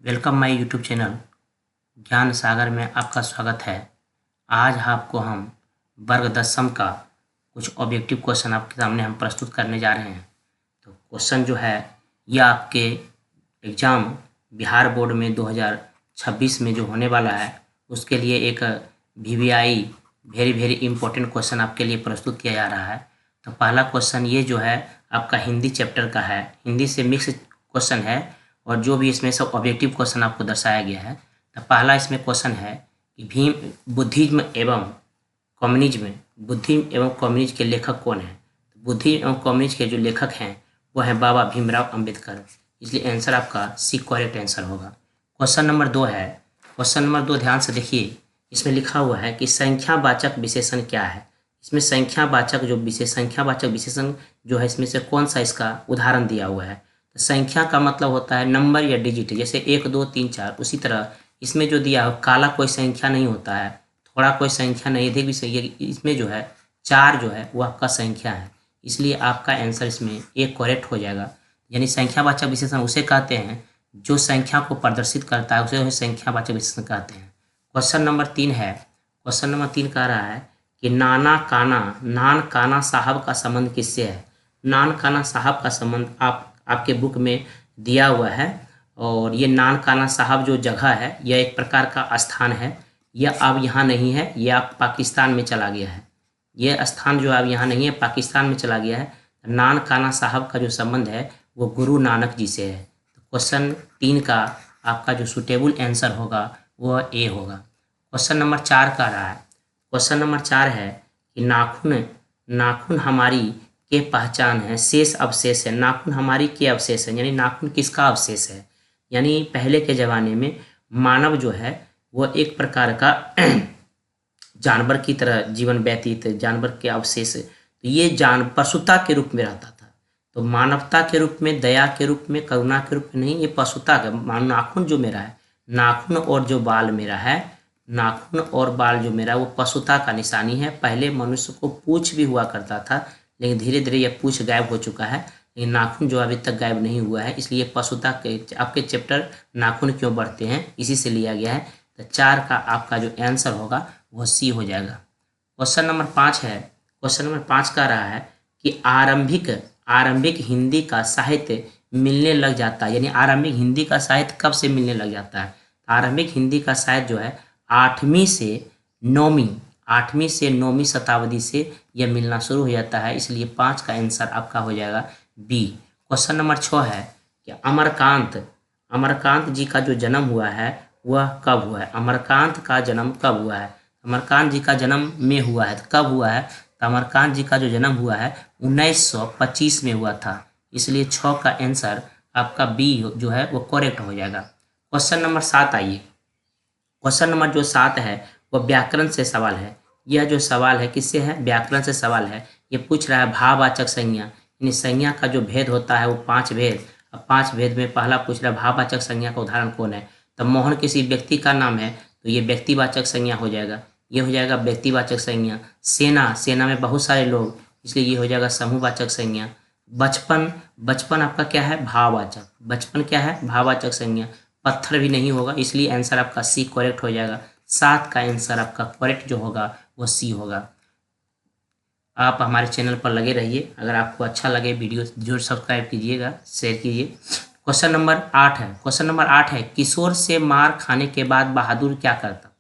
Welcome my YouTube channel ज्ञान सागर में आपका स्वागत है। आज आपको हम वर्ग दसम का कुछ ऑब्जेक्टिव क्वेश्चन आपके सामने हम प्रस्तुत करने जा रहे हैं। तो क्वेश्चन जो है यह आपके एग्ज़ाम बिहार बोर्ड में 2026 में जो होने वाला है उसके लिए एक VVI वेरी इम्पोर्टेंट क्वेश्चन आपके लिए प्रस्तुत किया जा रहा है। तो पहला क्वेश्चन ये जो है आपका हिंदी चैप्टर का है, हिंदी से मिक्स क्वेश्चन है और जो भी इसमें सब ऑब्जेक्टिव क्वेश्चन आपको दर्शाया गया है। तो पहला इसमें क्वेश्चन है कि बुद्धिज्म एवं कम्युनिज्म के लेखक कौन है। तो बुद्धिज्म एवं कम्युनिज्म के जो लेखक हैं वो हैं बाबा भीमराव अंबेडकर, इसलिए आंसर आपका सी करेक्ट आंसर होगा। क्वेश्चन नंबर 2 है। क्वेश्चन नंबर 2 ध्यान से देखिए, इसमें लिखा हुआ है कि संख्यावाचक विशेषण क्या है। इसमें संख्यावाचक विशेषण जो है इसमें से कौन सा इसका उदाहरण दिया हुआ है। तो संख्या का मतलब होता है नंबर या डिजिट, जैसे 1 2 3 4। उसी तरह इसमें जो दिया है काला कोई संख्या नहीं होता है, थोड़ा कोई संख्या नहीं, अधिक भी सही है। इसमें जो है 4 जो है वो आपका संख्या है, इसलिए आपका आंसर इसमें एक करेक्ट हो जाएगा। यानी संख्यावाचक विशेषण उसे कहते हैं जो संख्या को प्रदर्शित करता है, उसे संख्यावाचक विशेषण कहते हैं। क्वेश्चन नंबर 3 है। क्वेश्चन नंबर 3 कह रहा है कि नान काना साहब का संबंध किससे है। नान काना साहब का संबंध आपके बुक में दिया हुआ है, और ये नान काना साहब जो जगह है यह एक प्रकार का स्थान है। यह अब यहाँ नहीं है, यह अब पाकिस्तान में चला गया है। यह स्थान जो अब यहाँ नहीं है, पाकिस्तान में चला गया है। नान काना साहब का जो संबंध है वो गुरु नानक जी से है। तो क्वेश्चन 3 का आपका जो सुटेबल आंसर होगा वह ए होगा। क्वेश्चन नंबर 4 का रहा है। क्वेश्चन नंबर 4 है कि नाखून हमारी के पहचान है, शेष अवशेष है। नाखून हमारी के अवशेष है, यानी नाखून किसका अवशेष है। यानी पहले के ज़माने में मानव जो है वह एक प्रकार का जानवर की तरह जीवन व्यतीत, जानवर के अवशेष। तो ये पशुता के रूप में रहता था। तो मानवता के रूप में, दया के रूप में, करुणा के रूप में नहीं, ये पशुता का। नाखून जो मेरा है, नाखून और जो बाल मेरा है, नाखून और बाल जो मेरा वो पशुता का निशानी है। पहले मनुष्य को पूंछ भी हुआ करता था, लेकिन धीरे धीरे यह पूंछ गायब हो चुका है, लेकिन नाखून जो अभी तक गायब नहीं हुआ है। इसलिए पशुता के आपके चैप्टर नाखून क्यों बढ़ते हैं इसी से लिया गया है। तो 4 का आपका जो आंसर होगा वह सी हो जाएगा। क्वेश्चन नंबर 5 है। क्वेश्चन नंबर 5 का रहा है कि आरंभिक हिंदी का साहित्य मिलने लग जाता है। यानी आरंभिक हिंदी का साहित्य कब से मिलने लग जाता है। आरंभिक हिंदी का साहित्य जो है 8वीं से 9वीं शताब्दी से यह मिलना शुरू हो जाता है, इसलिए 5 का आंसर आपका हो जाएगा बी। क्वेश्चन नंबर 6 है कि अमरकांत जी का जो जन्म हुआ है वह कब हुआ है। अमरकांत का जन्म कब हुआ है। अमरकांत जी का जन्म में हुआ है, तो कब हुआ है। तो अमरकांत जी का जो जन्म हुआ है 1925 में हुआ था, इसलिए 6 का आंसर आपका बी जो है वो करेक्ट हो जाएगा। क्वेश्चन नंबर 7 आइए। क्वेश्चन नंबर जो 7 है वह व्याकरण से सवाल है। यह जो सवाल है किससे है, व्याकरण से सवाल है। ये पूछ रहा है भाववाचक संज्ञा, यानी संज्ञा का जो भेद होता है वो 5 भेद। अब 5 भेद में पहला पूछ रहा है भाववाचक संज्ञा का उदाहरण कौन है। तो मोहन किसी व्यक्ति का नाम है, तो ये व्यक्तिवाचक संज्ञा हो जाएगा, ये हो जाएगा व्यक्तिवाचक संज्ञा। सेना में बहुत सारे लोग, इसलिए ये हो जाएगा समूहवाचक संज्ञा। बचपन आपका क्या है, भाववाचक। बचपन क्या है, भाववाचक संज्ञा। पत्थर भी नहीं होगा, इसलिए आंसर आपका सी करेक्ट हो जाएगा। 7 का आंसर आपका करेक्ट जो होगा वो सी होगा। आप हमारे चैनल पर लगे रहिए। अगर आपको अच्छा लगे वीडियो जरूर सब्सक्राइब कीजिएगा, शेयर कीजिए। क्वेश्चन नंबर 8 है। क्वेश्चन नंबर 8 है किशोर से मार खाने के बाद बहादुर क्या करता था।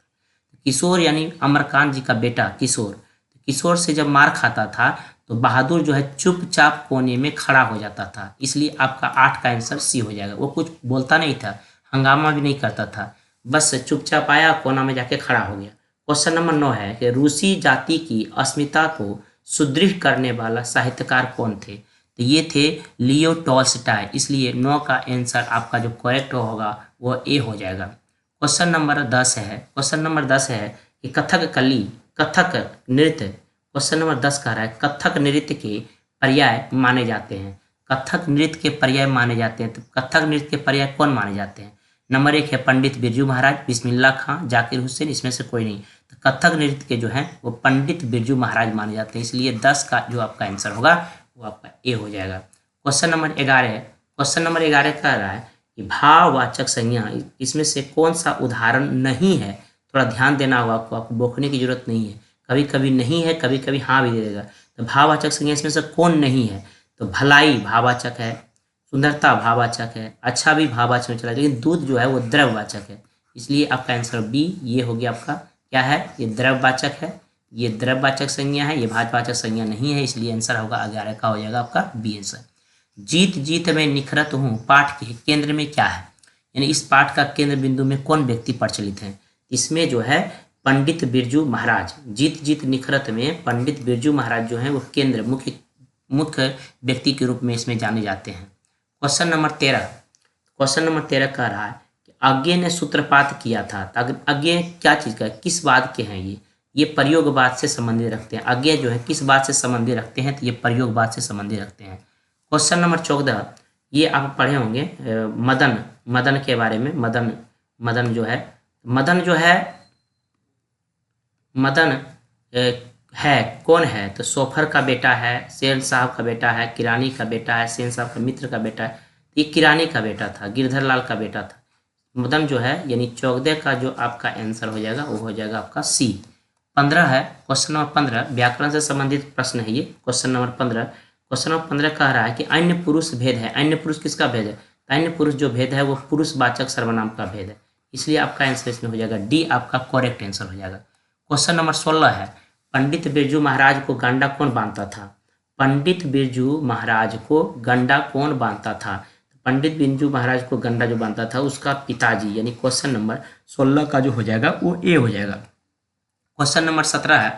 किशोर यानी अमरकांत जी का बेटा किशोर। किशोर से जब मार खाता था तो बहादुर जो है चुपचाप कोने में खड़ा हो जाता था, इसलिए आपका 8 का आंसर सी हो जाएगा। वो कुछ बोलता नहीं था, हंगामा भी नहीं करता था, बस चुपचाप आया, कोना में जाके खड़ा हो गया। क्वेश्चन नंबर 9 है कि रूसी जाति की अस्मिता को सुदृढ़ करने वाला साहित्यकार कौन थे। तो ये थे लियो टॉल्स्टॉय, इसलिए 9 का आंसर आपका जो करेक्ट होगा वो ए हो जाएगा। क्वेश्चन नंबर 10 है। क्वेश्चन नंबर 10 है कि कथक नृत्य। क्वेश्चन नंबर 10 कह रहा है कथक नृत्य के पर्याय माने जाते हैं। कथक नृत्य के पर्याय माने जाते हैं, तो कथक नृत्य के पर्याय कौन माने जाते हैं। नंबर 1 है पंडित बिरजू महाराज, बिस्मिल्लाह खां, जाकिर हुसैन, इसमें से कोई नहीं। तो कथक नृत्य के जो हैं वो पंडित बिरजू महाराज माने जाते हैं, इसलिए 10 का जो आपका आंसर होगा वो आपका ए हो जाएगा। क्वेश्चन नंबर 11 है। क्वेश्चन नंबर 11 कह रहा है कि भाववाचक संज्ञा इसमें से कौन सा उदाहरण नहीं है, थोड़ा ध्यान देना होगा आपको बौखने की जरूरत नहीं है। कभी कभी नहीं है, कभी कभी हाँ भी दे देगा। तो भाववाचक संज्ञा इसमें से कौन नहीं है? तो भलाई भाववाचक है, सुंदरता भाववाचक है, अच्छा भी भाववाचक में चला, लेकिन दूध जो है वो द्रव्यवाचक है। इसलिए आपका आंसर बी ये हो गया आपका, क्या है, ये द्रव्यवाचक है, ये द्रव्यवाचक संज्ञा है, ये भाववाचक संज्ञा नहीं है। इसलिए आंसर होगा 11 का हो जाएगा आपका बी आंसर। जीत जीत में निखरत हूँ पाठ के केंद्र में क्या है, यानी इस पाठ का केंद्र बिंदु में कौन व्यक्ति प्रचलित है? इसमें जो है पंडित बिरजू महाराज, जीत जीत निखरत में पंडित बिरजू महाराज जो है वो केंद्र मुख्य व्यक्ति के रूप में इसमें जाने जाते हैं। क्वेश्चन नंबर 13 कह रहा है कि अज्ञे ने सूत्रपात किया था। अज्ञे क्या चीज़ का, किस बात के हैं? ये प्रयोगवाद से संबंधित रखते हैं। अज्ञे जो है किस बात से संबंधित रखते हैं? तो ये प्रयोगवाद से संबंधित रखते हैं। क्वेश्चन नंबर 14 ये आप पढ़े होंगे मदन के बारे में। मदन है कौन है? तो सोफर का बेटा है, सेन साहब का बेटा है, किरानी का बेटा है, सेन साहब का मित्र का बेटा है। ये किरानी का बेटा था, गिरधर लाल का बेटा था। मदन जो है यानी 14 का जो आपका आंसर हो जाएगा वो हो जाएगा आपका सी। 15 है, क्वेश्चन नंबर 15 व्याकरण से संबंधित प्रश्न है ये। क्वेश्चन नंबर 15 कह रहा है कि अन्य पुरुष भेद है। अन्य पुरुष किसका भेद है? अन्य पुरुष जो भेद है वो पुरुषवाचक सर्वनाम का भेद है। इसलिए आपका आंसर इसमें हो जाएगा डी, आपका करेक्ट आंसर हो जाएगा। क्वेश्चन नंबर 16 है, पंडित बिरजू महाराज को गंडा कौन बांधता था? पंडित बिरजू महाराज को गंडा कौन बांधता था? पंडित बिरजू महाराज को गंडा जो बांधता था उसका पिताजी, यानी क्वेश्चन नंबर 16 का जो हो जाएगा वो ए हो जाएगा। क्वेश्चन नंबर 17 है,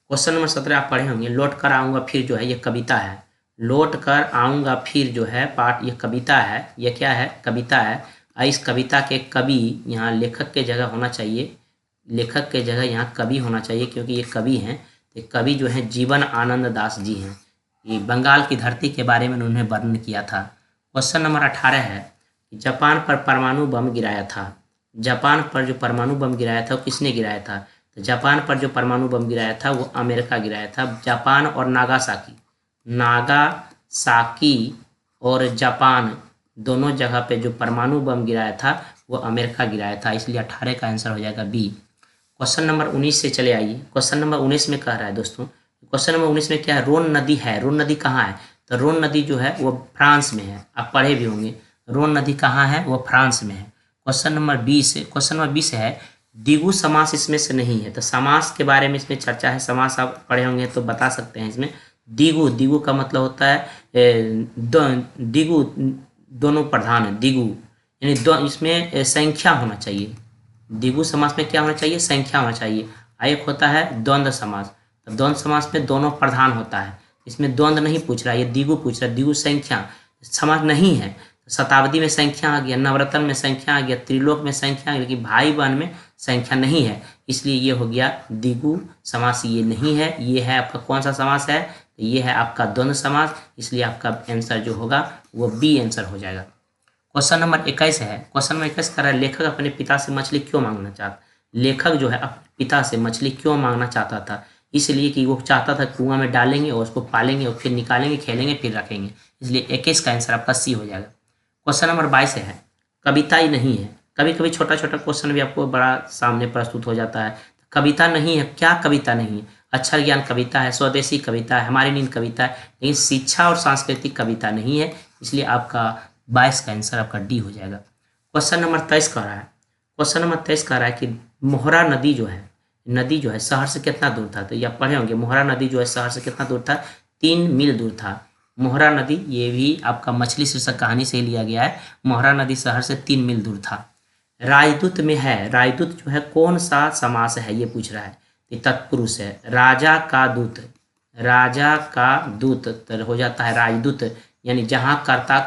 क्वेश्चन नंबर 17 आप पढ़े होंगे, लौट कर आऊँगा फिर जो है ये कविता है। लौट कर आऊँगा फिर जो है पाठ, ये कविता है। ये क्या है? कविता है। इस कविता के कवि यहाँ लेखक के जगह होना चाहिए, लेखक के जगह यहाँ कवि होना चाहिए, क्योंकि ये कवि हैं। तो कवि जो हैं जीवन आनंद दास जी हैं। ये बंगाल की धरती के बारे में उन्होंने वर्णन किया था। क्वेश्चन नंबर 18 है, जापान पर परमाणु बम गिराया था। जापान पर जो परमाणु बम गिराया था वो किसने गिराया था? तो जापान पर जो परमाणु बम गिराया था वो अमेरिका गिराया था। जापान और नागासाकी और जापान दोनों जगह पे जो परमाणु बम गिराया था वो अमेरिका गिराया था। इसलिए 18 का आंसर हो जाएगा बी। क्वेश्चन नंबर 19 से चले आइए। क्वेश्चन नंबर 19 में कह रहा है दोस्तों, क्वेश्चन नंबर 19 में क्या है? रोन नदी है। रोन नदी कहाँ है? तो रोन नदी जो है वो फ्रांस में है। आप पढ़े भी होंगे रोन नदी कहाँ है, वो फ्रांस में है। क्वेश्चन नंबर 20 है, द्विगु समास इसमें से नहीं है। तो समास के बारे में इसमें चर्चा है। समास आप पढ़े होंगे तो बता सकते हैं। इसमें द्विगु का मतलब होता है द्विगु दोनों प्रधान है। द्विगु यानी इसमें संख्या होना चाहिए। द्विगु समास में क्या होना चाहिए? संख्या होना चाहिए। एक होता है द्वंद्व समास। तो द्वंद्व समास में दोनों प्रधान होता है। इसमें द्वंद्व नहीं पूछ रहा है, ये द्विगु पूछ रहा है। द्विगु संख्या समास नहीं है। शताब्दी में संख्या आ गया, नवरत्न में संख्या आ गया, त्रिलोक में संख्या आ गया, लेकिन भाई बहन में संख्या नहीं है। इसलिए ये हो गया द्विगु समास, ये नहीं है। ये है आपका कौन सा समास है? तो ये है आपका द्वंद्व समास। इसलिए आपका आंसर जो होगा वो बी आंसर हो जाएगा। क्वेश्चन नंबर 21 है। क्वेश्चन नंबर 21 कर रहा है, लेखक अपने पिता से मछली क्यों मांगना चाहता? लेखक जो है अपने पिता से मछली क्यों मांगना चाहता था? इसलिए कि वो चाहता था कुआं में डालेंगे और उसको पालेंगे और फिर निकालेंगे, खेलेंगे, फिर रखेंगे। इसलिए 21 का आंसर आपका सी हो जाएगा। क्वेश्चन नंबर 22 है, कविता ही नहीं है। कभी कभी छोटा छोटा क्वेश्चन भी आपको बड़ा सामने प्रस्तुत हो जाता है। कविता नहीं है, क्या कविता नहीं है? अक्षर ज्ञान कविता है, स्वदेशी कविता है, हमारी नींद कविता है, लेकिन शिक्षा और सांस्कृतिक कविता नहीं है। इसलिए आपका 22 का आंसर आपका डी हो जाएगा। क्वेश्चन नंबर 23 कह रहा है, क्वेश्चन नंबर 23 कह रहा है कि मोहरा नदी जो है शहर से कितना दूर था? तो ये आप पढ़े होंगे, मोहरा नदी जो है शहर से कितना दूर था? 3 मील दूर था। मोहरा नदी, ये भी आपका मछली शीर्षक कहानी से लिया गया है। मोहरा नदी शहर से 3 मील दूर था। राजदूत में है, राजदूत जो है कौन सा समास है ये पूछ रहा है। कि तत्पुरुष है। राजा का दूत तो हो जाता है राजदूत, यानी जहाँ कर्ता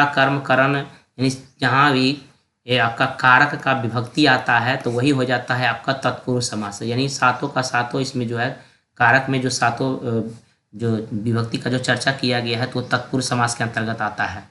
कर्म करण, यानी जहाँ भी ये आपका कारक का विभक्ति आता है तो वही हो जाता है आपका तत्पुरुष समास। यानी सातों का सातों इसमें जो है कारक में जो सातों जो विभक्ति का जो चर्चा किया गया है तो वो तत्पुरुष समास के अंतर्गत आता है।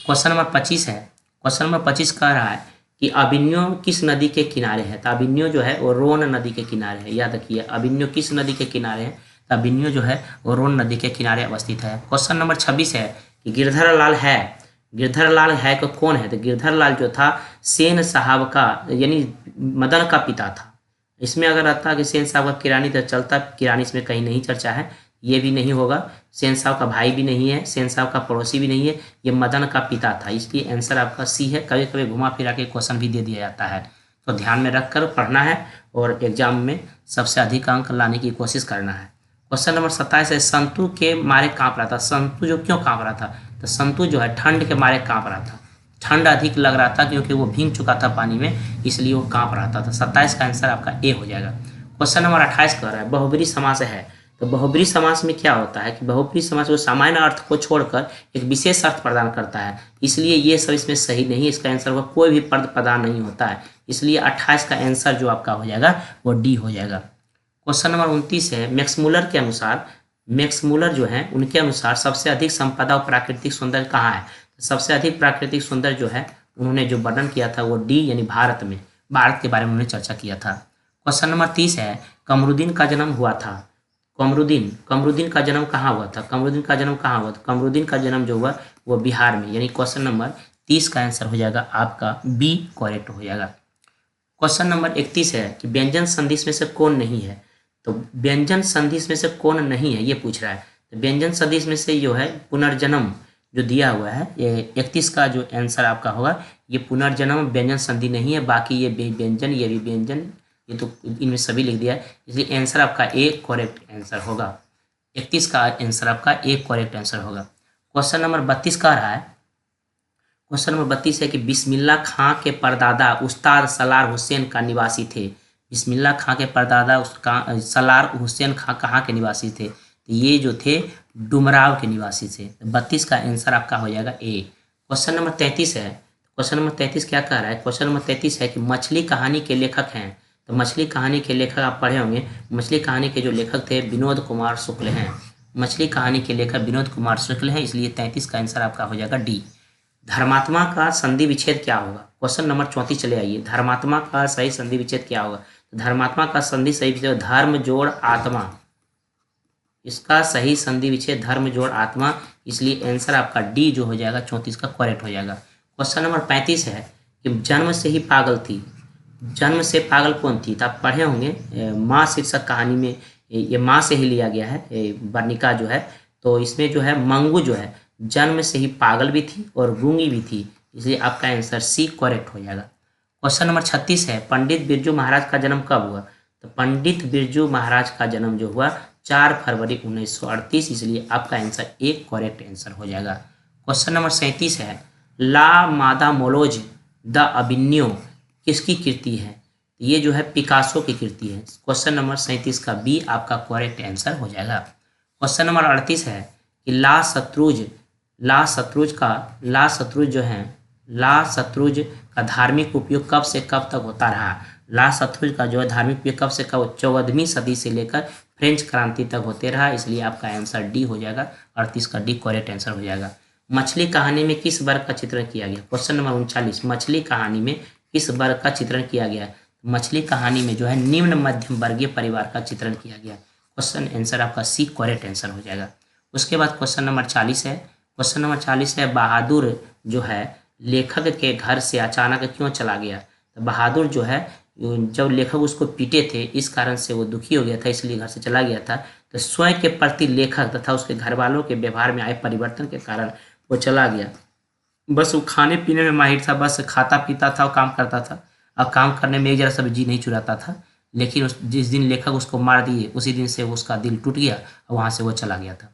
क्वेश्चन नंबर 25 है। क्वेश्चन नंबर 25 कह रहा है कि अभिन्यो किस नदी के किनारे है? तो अभिन्यो जो है वो रोन नदी के किनारे है। याद रखिए, अभिन्यो किस नदी के किनारे है? तो अभिन्यो जो है वो रोन नदी के किनारे अवस्थित है। क्वेश्चन नंबर 26 है कि गिरधर लाल है गिरधर लाल है को कौन है? तो गिरधर लाल जो था सेन साहब का यानी मदन का पिता था। इसमें अगर रहता कि सेन साहब का किरानी तो चलता, किरानी इसमें कहीं नहीं चर्चा है, ये भी नहीं होगा। सेन साहब का भाई भी नहीं है, सेन साहब का पड़ोसी भी नहीं है, ये मदन का पिता था, इसलिए आंसर आपका सी है। कभी कभी घुमा फिरा के क्वेश्चन भी दे दिया जाता है, तो ध्यान में रख कर पढ़ना है और एग्जाम में सबसे अधिक अंक लाने की कोशिश करना है। क्वेश्चन नंबर 27 है, संतु के मारे कांप रहा था। संतु जो क्यों कांप रहा था? तो संतु जो है ठंड के मारे कांप रहा था, ठंड अधिक लग रहा था क्योंकि वो भीग चुका था पानी में, इसलिए वो कांप रहा था। तो 27 का आंसर आपका ए हो जाएगा। क्वेश्चन नंबर 28 कह रहा है बहुब्री समास है। तो बहुब्री समास में क्या होता है कि बहुब्री समास वो सामान्य अर्थ को छोड़कर एक विशेष अर्थ प्रदान करता है, इसलिए ये सब इसमें सही नहीं है। इसका आंसर होगा कोई भी पद प्रदान नहीं होता है, इसलिए 28 का आंसर जो आपका हो जाएगा वो डी हो जाएगा। क्वेश्चन नंबर 29 है, मैक्समुलर के अनुसार, मैक्समुलर जो है उनके अनुसार सबसे अधिक संपदा और प्राकृतिक सौंदर्य कहाँ है? सबसे अधिक प्राकृतिक सौंदर्य जो है उन्होंने जो वर्णन किया था वो डी यानी भारत में, भारत के बारे में उन्होंने चर्चा किया था। क्वेश्चन नंबर 30 है, कमरुद्दीन का जन्म हुआ था। कमरुद्दीन का जन्म कहाँ हुआ था? कमरुद्दीन का जन्म कहाँ हुआ था? कमरुद्दीन का जन्म जो हुआ वो बिहार में, यानी क्वेश्चन नंबर 30 का आंसर हो जाएगा आपका बी करेक्ट हो जाएगा। क्वेश्चन नंबर 31 है कि व्यंजन संधिश में से कौन नहीं है? तो व्यंजन संधिश में से कौन नहीं है ये पूछ रहा है। तो व्यंजन संधिश में से जो है पुनर्जन्म जो दिया हुआ है, ये 31 का जो आंसर आपका होगा ये पुनर्जन्म व्यंजन संधि नहीं है, बाकी ये व्यंजन ये भी व्यंजन, ये तो इनमें सभी लिख दिया है, इसलिए आंसर आपका ए करेक्ट आंसर होगा। 31 का आंसर आपका ए करेक्ट आंसर होगा। क्वेश्चन नंबर 32 का रहा है, क्वेश्चन नंबर 32 है कि बिस्मिल्ला खां के परदादा उस्ताद सलार हुसैन का निवासी थे। बिस्मिल्ला खां के परदादा उसका सलार हुसैन खां कहाँ के निवासी थे? तो ये जो थे डुमराव के निवासी थे। 32 का आंसर आपका हो जाएगा ए। क्वेश्चन नंबर 33 है, क्वेश्चन नंबर 33 क्या कह रहा है? क्वेश्चन नंबर 33 है कि मछली कहानी के लेखक हैं। तो मछली कहानी के लेखक आप पढ़े होंगे, मछली कहानी के जो लेखक थे विनोद कुमार शुक्ल हैं। मछली कहानी के लेखक विनोद कुमार शुक्ल हैं, इसलिए 33 का आंसर आपका हो जाएगा डी। धर्मात्मा का संधि विच्छेद क्या होगा? क्वेश्चन नंबर 34 चले आइए, धर्मात्मा का सही संधि विच्छेद क्या होगा? धर्मात्मा का संधि सही विच्छेद धर्म जोड़ आत्मा, इसका सही संधि विच्छेद धर्म जोड़ आत्मा, इसलिए आंसर आपका डी जो हो जाएगा 34 का करेक्ट हो जाएगा। क्वेश्चन नंबर 35 है कि जन्म से ही पागल थी। जन्म से पागल कौन थी? तो आप पढ़े होंगे माँ शीर्षक कहानी में, ये माँ से ही लिया गया है वर्णिका जो है, तो इसमें जो है मंगू जो है जन्म से ही पागल भी थी और गूंगी भी थी, इसलिए आपका आंसर सी करेक्ट हो जाएगा। क्वेश्चन नंबर 36 है, पंडित बिरजू महाराज का जन्म कब हुआ? तो पंडित बिरजू महाराज का जन्म जो हुआ 4 फरवरी 1938, इसलिए आपका आंसर एक करेक्ट आंसर हो जाएगा। क्वेश्चन नंबर 37 है, ला मादा मोलोज द अबिन्यो किसकी कृति है? ये जो है पिकासो की कृति है। क्वेश्चन नंबर 37 का बी आपका करेक्ट आंसर हो जाएगा। क्वेश्चन नंबर 38 है कि ला शत्रुज का धार्मिक उपयोग कब से कब तक होता रहा? ला शत्रुज का जो है धार्मिक उपयोग कब से कब 14वीं सदी से लेकर फ्रेंच क्रांति तक होते रहा, इसलिए आपका आंसर डी हो जाएगा। 38 का डी करेक्ट आंसर हो जाएगा। मछली कहानी में किस वर्ग का चित्रण किया गया? क्वेश्चन नंबर 39, मछली कहानी में किस वर्ग का चित्रण किया गया? मछली कहानी में जो है निम्न मध्यम वर्गीय परिवार का चित्रण किया गया। क्वेश्चन आंसर आपका सी करेक्ट आंसर हो जाएगा। उसके बाद क्वेश्चन नंबर 40 है, क्वेश्चन नंबर 40 है, बहादुर जो है लेखक के घर से अचानक क्यों चला गया? तो बहादुर जो है जब लेखक उसको पीटे थे इस कारण से वो दुखी हो गया था, इसलिए घर से चला गया था। तो स्वयं के प्रति लेखक तथा उसके घर वालों के व्यवहार में आए परिवर्तन के कारण वो चला गया। बस वो खाने पीने में माहिर था, बस खाता पीता था और काम करता था, अब काम करने में एक जरा सा भी जी नहीं चुराता था। लेकिन जिस दिन लेखक उसको मार दिए उसी दिन से उसका दिल टूट गया और वहाँ से वो चला गया था।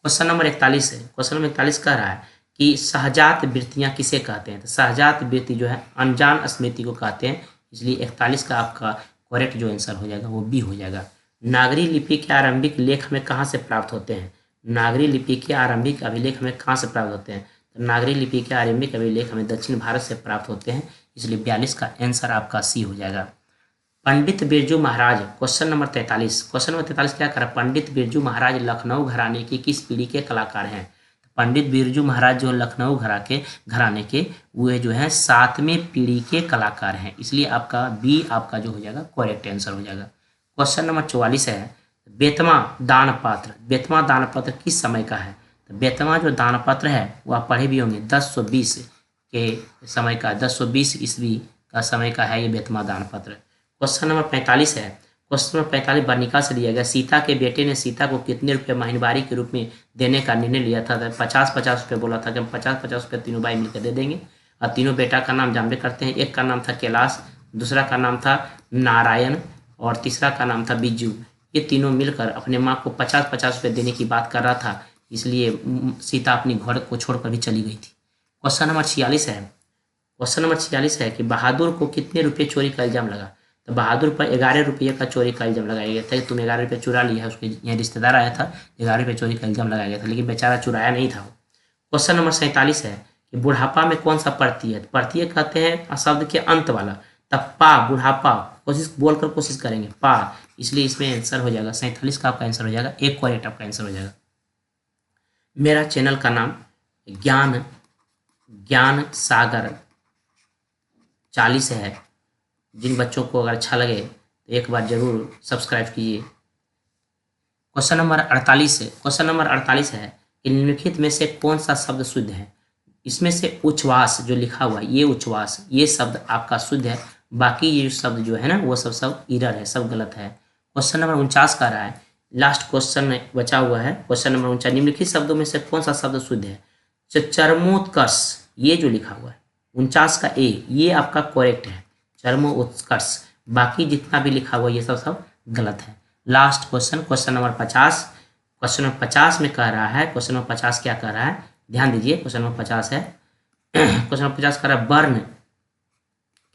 क्वेश्चन नंबर 41 है, क्वेश्चन नंबर 41 कह रहा है कि सहजात वृत्तियाँ किसे कहते हैं? तो सहजात वृत्ति जो है अनजान स्मृति को कहते हैं, इसलिए 41 का आपका करेक्ट जो आंसर हो जाएगा वो बी हो जाएगा। नागरी लिपि के आरंभिक लेख हमें कहाँ से प्राप्त होते हैं? नागरी लिपि के आरंभिक अभिलेख हमें कहाँ से प्राप्त होते हैं? तो नागरी लिपि के आरंभिक अभिलेख हमें दक्षिण भारत से प्राप्त होते हैं, इसलिए 42 का आंसर आपका सी हो जाएगा। Pandit Birju Maharaj, question number 43, question number 43 क्या करा? पंडित बिरजू महाराज लखनऊ घराने की किस पीढ़ी के कलाकार हैं? पंडित बिरजू महाराज जो लखनऊ घराने के वो जो है 7वें पीढ़ी के कलाकार हैं, इसलिए आपका बी आपका जो हो जाएगा करेक्ट आंसर हो जाएगा। क्वेश्चन नंबर 44 है, बेतमा दान पात्र किस समय का है? तो बेतवा जो दानपत्र है वो आप पढ़े भी होंगे, 1020 के समय का, 1020 ईस्वी का समय का है ये बेतवा दानपत्र। क्वेश्चन नंबर 45 है। क्वेश्चन नंबर 45 वर्णिका से लिया गया। सीता के बेटे ने सीता को कितने रुपये महीनवारी के रूप में देने का निर्णय लिया था? 50-50 रुपये बोला था कि हम 50-50 रुपये तीनों भाई मिलकर दे देंगे। और तीनों बेटा का नाम जानबे करते हैं। एक का नाम था कैलाश, दूसरा का नाम था नारायण और तीसरा का नाम था बिज्जू। ये तीनों मिलकर अपने माँ को 50-50 रुपये देने की बात कर रहा था, इसलिए सीता अपनी घर को छोड़कर भी चली गई थी। क्वेश्चन नंबर 46 है। क्वेश्चन नंबर 46 है कि बहादुर को कितने रुपये चोरी का इल्जाम लगा? तो बहादुर पर 11 रुपये का चोरी का इल्जाम लगाया गया था कि तुम 11 रुपये चुरा लिया है। उसके यहाँ रिश्तेदार आया था, 11 रुपये चोरी का इल्जाम लगाया गया था, लेकिन बेचारा चुराया नहीं था वो। क्वेश्चन नंबर 47 है कि बुढ़ापा में कौन सा प्रत्यय? प्रत्यय कहते हैं शब्द के अंत वाला। तब पा, बुढ़ापा, कोशिश करेंगे पा, इसलिए इसमें आंसर हो जाएगा 47 का आपका आंसर हो जाएगा, एक करेक्ट आपका आंसर हो जाएगा। मेरा चैनल का नाम ज्ञान सागर 40 है। जिन बच्चों को अगर अच्छा लगे तो एक बार जरूर सब्सक्राइब कीजिए। क्वेश्चन नंबर 48 है। क्वेश्चन नंबर 48 है कि निम्नलिखित में से कौन सा शब्द शुद्ध है? इसमें से उच्छ्वास जो लिखा हुआ है, ये उच्छ्वास, ये शब्द आपका शुद्ध है। बाकी ये शब्द जो है ना वो सब इरर है, सब गलत है। क्वेश्चन नंबर 49 का रहा है, लास्ट क्वेश्चन बचा हुआ है। क्वेश्चन नंबर 49, निम्नलिखित शब्दों में से कौन सा शब्द शुद्ध है? चर्मोत्कर्ष, ये जो लिखा हुआ है 49 का ए, ये आपका करेक्ट है, चर्मोत्कर्ष। बाकी जितना भी लिखा हुआ ये सब गलत है। Last question, question number 50। Question number 50 में कह रहा है, क्वेश्चन नंबर 50 क्या कह रहा है, ध्यान दीजिए। क्वेश्चन नंबर 50 है, क्वेश्चन नंबर 50 कह रहा है वर्ण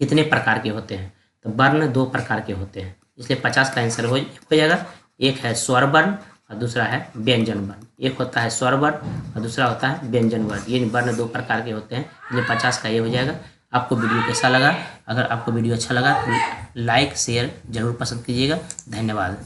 कितने प्रकार के होते हैं? तो वर्ण 2 प्रकार के होते हैं, इसलिए 50 का आंसर हो जाएगा। एक है स्वर वर्ण और दूसरा है व्यंजन वर्ण। एक होता है स्वर वर्ण और दूसरा होता है व्यंजन वर्ण। ये वर्ण 2 प्रकार के होते हैं, इसलिए 50 का ये हो जाएगा। आपको वीडियो कैसा लगा? अगर आपको वीडियो अच्छा लगा तो लाइक शेयर जरूर पसंद कीजिएगा। धन्यवाद।